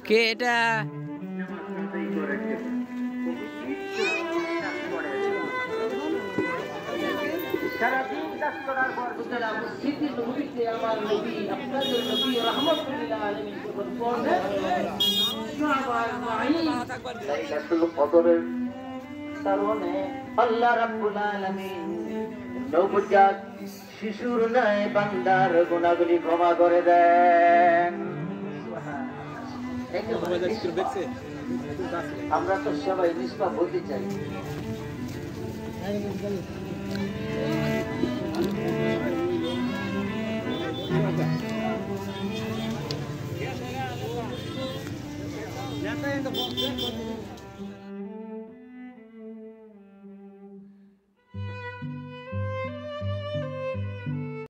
কে এটা? সারাদিন কাজ করার পর বুঝলাম মসজিদের নবীতে আমার নবী আপনাদের নবী রাহমাতুল আলামিন পড়বেন লাইলাতুল কদরের কারণে আল্লাহ রাব্বুল আলামিন নবজাত শিশুর ন্যায় বান্দার গুনাহগুলি ক্ষমা করে দেন। আমরা তো সবাই নিষ্পাপ হতে চাই। Ya está en el